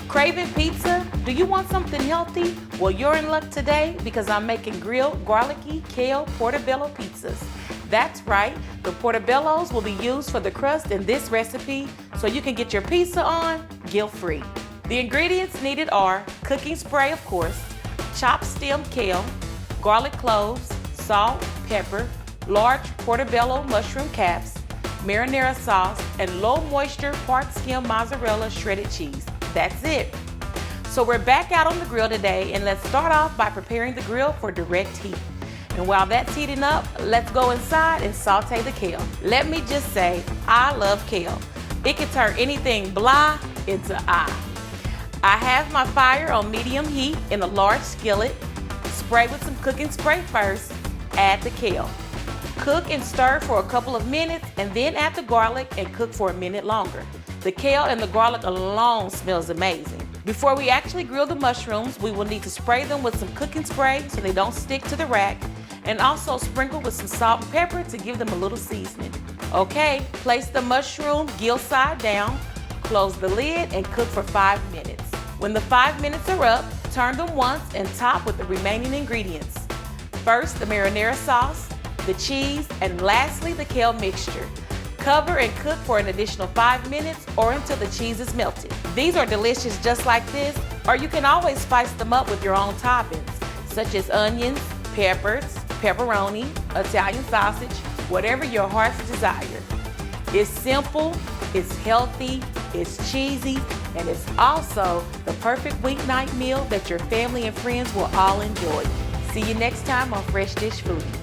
Craving pizza? Do you want something healthy? Well, you're in luck today because I'm making grilled garlicky kale portobello pizzas. That's right, the portobellos will be used for the crust in this recipe so you can get your pizza on guilt-free. The ingredients needed are cooking spray, of course, chopped stem kale, garlic cloves, salt, pepper, large portobello mushroom caps, marinara sauce, and low moisture part skim mozzarella shredded cheese. That's it. So we're back out on the grill today, and let's start off by preparing the grill for direct heat. And while that's heating up, let's go inside and saute the kale. Let me just say, I love kale. It can turn anything blah into ah. I have my fire on medium heat in a large skillet. Spray with some cooking spray first, add the kale. Cook and stir for a couple of minutes and then add the garlic and cook for a minute longer. The kale and the garlic alone smells amazing. Before we actually grill the mushrooms, we will need to spray them with some cooking spray so they don't stick to the rack, and also sprinkle with some salt and pepper to give them a little seasoning. Okay, place the mushroom gill side down, close the lid, and cook for 5 minutes. When the 5 minutes are up, turn them once and top with the remaining ingredients. First, the marinara sauce, the cheese, and lastly, the kale mixture. Cover and cook for an additional 5 minutes or until the cheese is melted. These are delicious just like this, or you can always spice them up with your own toppings, such as onions, peppers, pepperoni, Italian sausage, whatever your heart's desire. It's simple, it's healthy, it's cheesy, and it's also the perfect weeknight meal that your family and friends will all enjoy. See you next time on Fresh Dish Foodie.